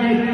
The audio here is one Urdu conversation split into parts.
Allah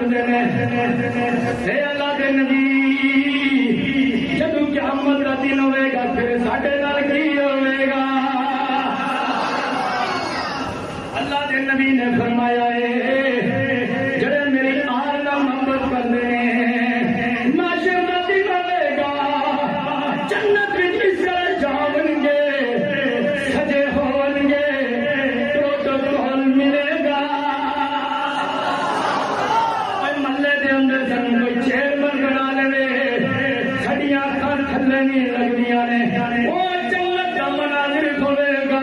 کرتے ہیں اے اللہ کے نبی جب قیامت کا دن ہوئے گا پھر ساڈے نال کی ہوئے گا اللہ کے نبی نے فرمایا ہے جڑے میری آل نال محبت کرتے ہیں معاشر کا دن ہوئے گا جنت وچ اس طرح جاون گے سجے ہون گے پروٹوکول ملے گا محلے دے اندر سن کوئی چیئرمین بنا لے سڑیاں کھان تھلے نہیں لگدیاں نے وہ جنت دا مناظر کھولے گا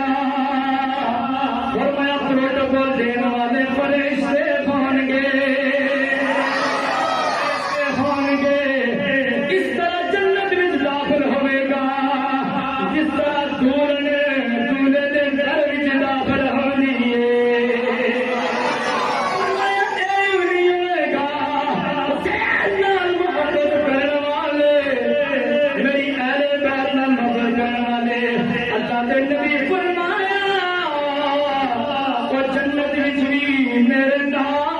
فرمایا پروٹوکول دین والے فرشتے ہون گے اس طرح جنت وچ داخل ہوئے گا جس طرح دور نے دولے دے گھر وچ داخل ہونی ہے نبی فرمایا وہ جنت وچ بھی میرے نال